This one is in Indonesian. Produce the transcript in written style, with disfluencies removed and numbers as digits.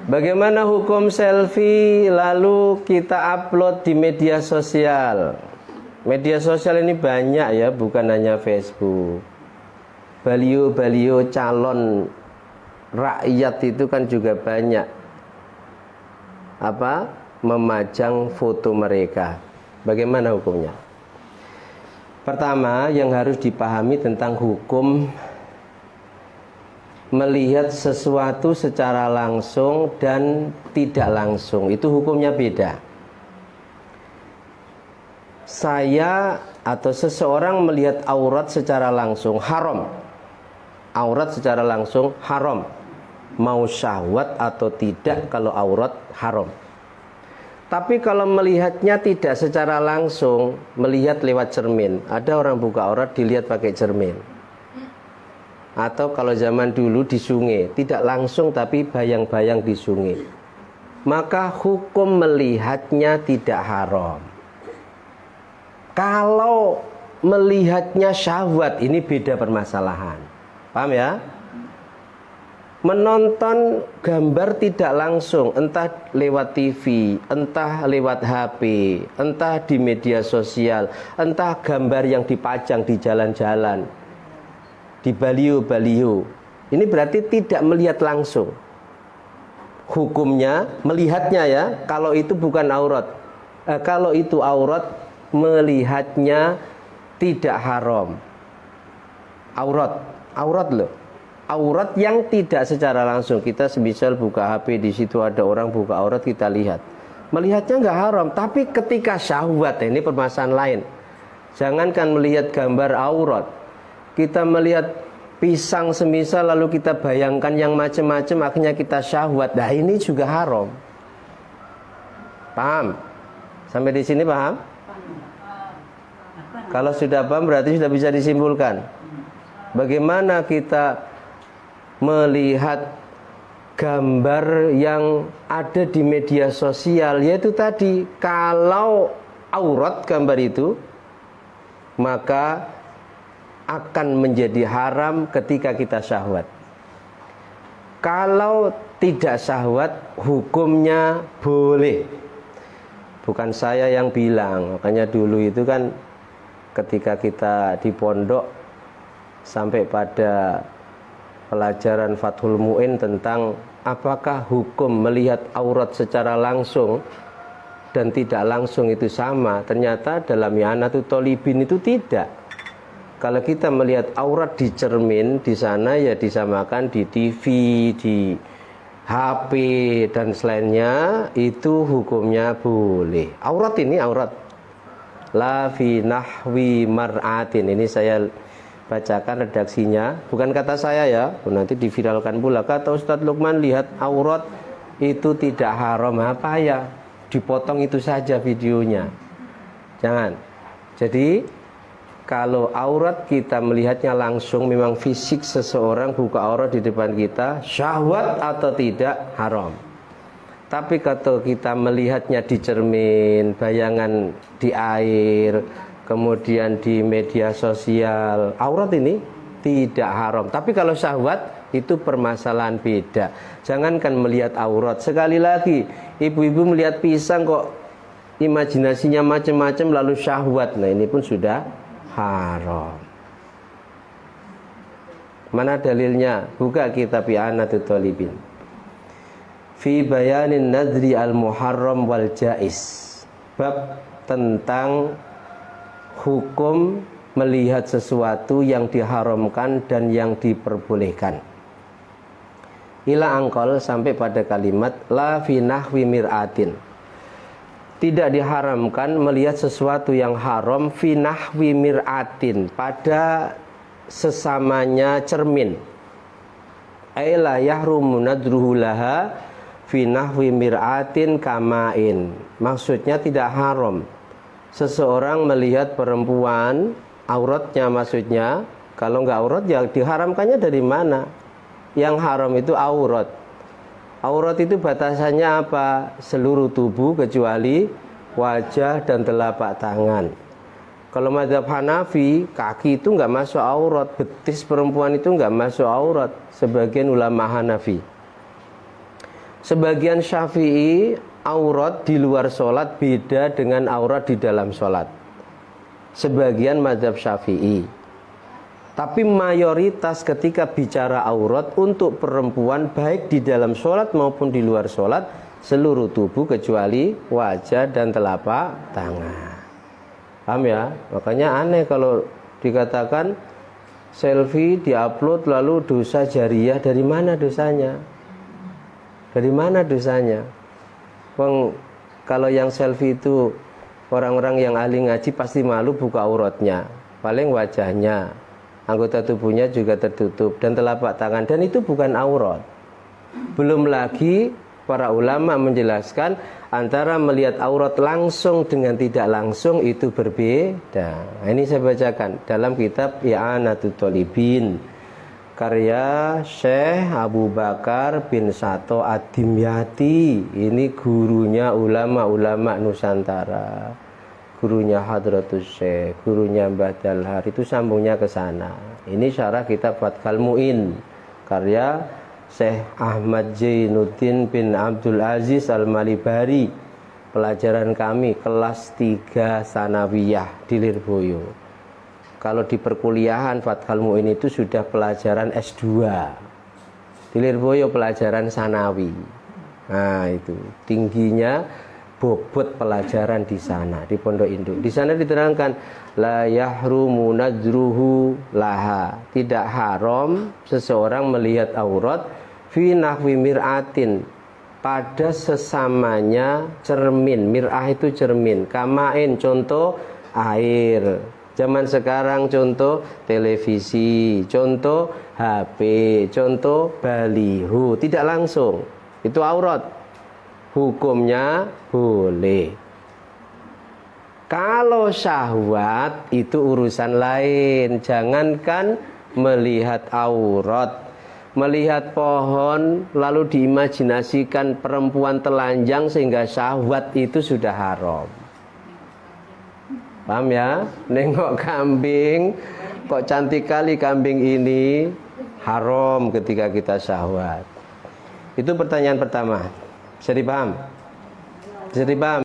Bagaimana hukum selfie lalu kita upload di media sosial? Media sosial ini banyak ya, bukan hanya Facebook. Baliho-baliho calon rakyat itu kan juga banyak memajang foto mereka. Bagaimana hukumnya? Pertama, yang harus dipahami tentang hukum melihat sesuatu secara langsung dan tidak langsung, itu hukumnya beda. Saya atau seseorang melihat aurat secara langsung haram. Aurat secara langsung haram. Mau syahwat atau tidak, kalau aurat haram. Tapi kalau melihatnya tidak secara langsung, melihat lewat cermin. Ada orang buka aurat dilihat pakai cermin. Atau kalau zaman dulu di sungai, tidak langsung tapi bayang-bayang di sungai, maka hukum melihatnya tidak haram. Kalau melihatnya syahwat, ini beda permasalahan. Paham ya? Menonton gambar tidak langsung, entah lewat TV, entah lewat HP, entah di media sosial, entah gambar yang dipajang di jalan-jalan, di baliho-baliho, ini berarti tidak melihat langsung. Hukumnya melihatnya ya, kalau itu bukan aurat. Kalau itu aurat, melihatnya tidak haram. Aurat loh. Aurat yang tidak secara langsung. Kita semisal buka HP, di situ ada orang buka aurat, kita lihat. Melihatnya nggak haram, tapi ketika syahwat, ini permasalahan lain. Jangankan melihat gambar aurat, kita melihat pisang semisal lalu kita bayangkan yang macam-macam, akhirnya kita syahwat. Nah, ini juga haram. Paham? Sampai di sini paham? Kalau sudah paham berarti sudah bisa disimpulkan. Bagaimana kita melihat gambar yang ada di media sosial, yaitu tadi, kalau aurat gambar itu, maka akan menjadi haram ketika kita syahwat. Kalau tidak syahwat, hukumnya boleh. Bukan saya yang bilang, makanya dulu itu kan ketika kita di pondok sampai pada pelajaran Fathul Mu'in tentang apakah hukum melihat aurat secara langsung dan tidak langsung itu sama. Ternyata dalam I'anatul Thalibin itu tidak. Kalau kita melihat aurat di cermin, di sana ya disamakan di TV, di HP dan selainnya, itu hukumnya boleh. Aurat ini aurat. La fi nahwi mar'atin. Ini saya bacakan redaksinya, bukan kata saya ya, nanti diviralkan pula. Kata Ustadz Lukman, lihat aurat itu tidak haram. Apa ya? Dipotong itu saja videonya. Jangan. Jadi kalau aurat kita melihatnya langsung, memang fisik seseorang buka aurat di depan kita, syahwat atau tidak, haram. Tapi kalau kita melihatnya di cermin, bayangan di air, kemudian di media sosial, aurat ini tidak haram. Tapi kalau syahwat, itu permasalahan beda. Jangankan melihat aurat. Sekali lagi, ibu-ibu melihat pisang kok imajinasinya macam-macam lalu syahwat. Nah, ini pun sudah haram. Mana dalilnya? Buka kitab I'anatul Thalibin. Fi bayanin nadri al-muharram wal jais. Bab tentang hukum melihat sesuatu yang diharamkan dan yang diperbolehkan. Ila angkol, sampai pada kalimat la fi nahwi mir'atin. Tidak diharamkan melihat sesuatu yang haram fi nahwi mir'atin, pada sesamanya cermin. Aila yahrumu nadruhu laha fi nahwi mir'atin kamain. Maksudnya tidak haram seseorang melihat perempuan, auratnya maksudnya. Kalau nggak aurat ya diharamkannya dari mana? Yang haram itu aurat. Aurat itu batasannya apa? Seluruh tubuh kecuali wajah dan telapak tangan. Kalau mazhab Hanafi, kaki itu nggak masuk aurat, betis perempuan itu nggak masuk aurat. Sebagian ulama Hanafi. Sebagian Syafi'i aurat di luar sholat beda dengan aurat di dalam sholat. Sebagian mazhab Syafi'i. Tapi mayoritas ketika bicara aurat untuk perempuan baik di dalam sholat maupun di luar sholat, seluruh tubuh kecuali wajah dan telapak tangan. Paham ya? Makanya aneh kalau dikatakan selfie diupload lalu dosa jariyah. Dari mana dosanya? Dari mana dosanya? Kalau yang selfie itu orang-orang yang ahli ngaji pasti malu buka auratnya, paling wajahnya, anggota tubuhnya juga tertutup dan telapak tangan, dan itu bukan aurat. Belum lagi para ulama menjelaskan antara melihat aurat langsung dengan tidak langsung itu berbeda. Nah, ini saya bacakan dalam kitab I'anatul Thalibin karya Syekh Abu Bakar bin Sato Ad-Dimyati. Ini gurunya ulama-ulama Nusantara, gurunya Hadratus Syekh, gurunya Mbah Dalhar, itu sambungnya ke sana. Ini syarah kitab Fathul Mu'in karya Syekh Ahmad Zainuddin bin Abdul Aziz Al-Malibari. Pelajaran kami kelas 3 Sanawiyah di Lirboyo. Kalau di perkuliahan Fathul Mu'in itu sudah pelajaran S2. Di Lirboyo pelajaran Sanawi. Nah, itu tingginya bobot pelajaran di sana, di Pondok Induk. Di sana diterangkan la yahrumu nadruhu laha. Tidak haram seseorang melihat aurat fi nahwi mir'atin, pada sesamanya cermin. Mir'ah itu cermin. Kamain contoh air. Zaman sekarang contoh televisi, contoh HP, contoh baliho. Tidak langsung, itu aurat. Hukumnya boleh. Kalau syahwat itu urusan lain. Jangankan melihat aurat, melihat pohon lalu diimajinasikan perempuan telanjang sehingga syahwat, itu sudah haram. Paham ya? Nengok kambing, kok cantik kali kambing ini, haram ketika kita syahwat. Itu pertanyaan pertama. Bisa dipaham? Bisa dipaham?